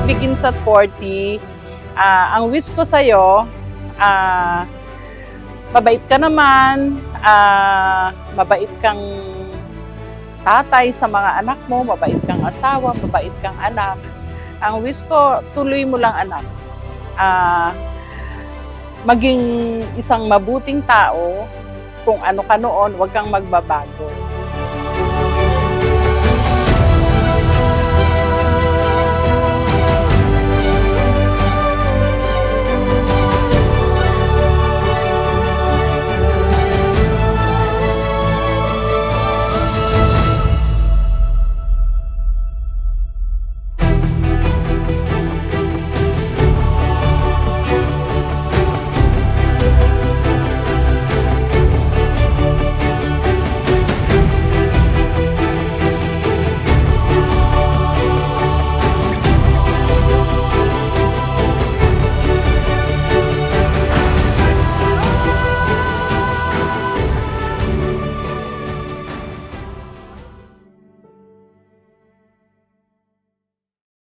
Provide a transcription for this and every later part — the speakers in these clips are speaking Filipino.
begins at 40. Ang wish ko sa'yo, mabait ka naman, mabait kang tatay sa mga anak mo, mabait kang asawa, mabait kang anak. Ang wish ko, tuloy mo lang anak. Maging isang mabuting tao, kung ano ka noon, huwag kang magbabago.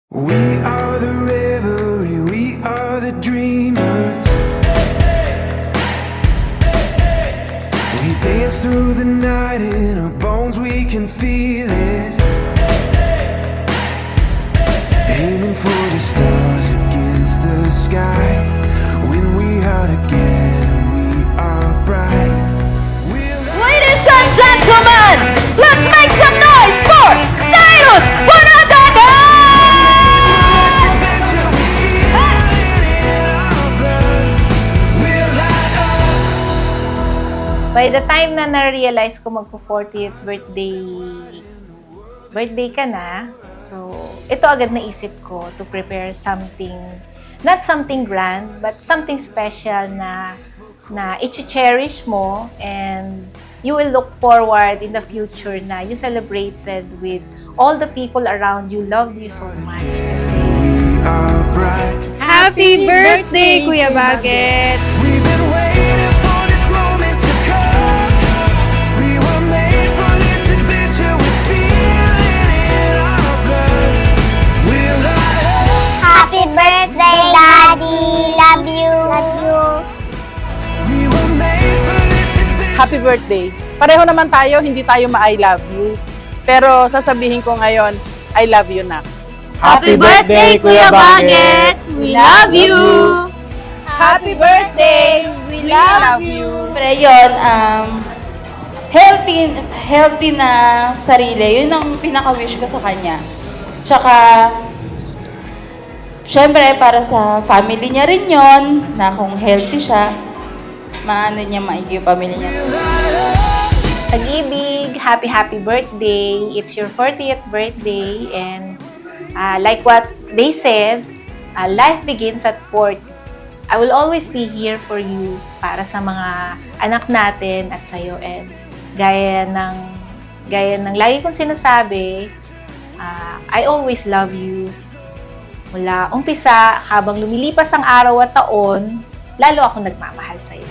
We are the river, we are the dreamers. We dance through the night, in our bones we can feel it. Aiming for the stars against the sky. When we are together, we are bright. Ladies and gentlemen, let's make some noise for Stylus Panagana! By the time na na-realize ko magpo-40th birthday ka na, so ito agad naisip ko to prepare something, not something grand, but something special na i-cherish mo, and you will look forward in the future na you celebrated with all the people around you, loved you so much. Happy birthday, Kuya Baget! We've been waiting for this moment to come. We were made for this adventure. We feel it in our blood. We'll light up. Happy birthday, Daddy! Love you! Love you! We were made for this adventure. Happy birthday. Pareho naman tayo, hindi tayo ma-I love you. Pero sasabihin ko ngayon, I love you na. Happy birthday, Kuya Baget! We love you! Happy birthday! We love you! Pero yun, healthy na sarili. Yun ang pinaka-wish ko sa kanya. Tsaka, syempre, para sa family niya rin yun, na kung healthy siya, maano niya maigi yung pamilya niya. Pag-ibig, happy birthday! It's your 40th birthday, and like what they said, life begins at 40. I will always be here for you para sa mga anak natin at sa'yo. And gaya ng lagi kong sinasabi, I always love you. Mula umpisa, habang lumilipas ang araw at taon, lalo ako nagmamahal sa'yo.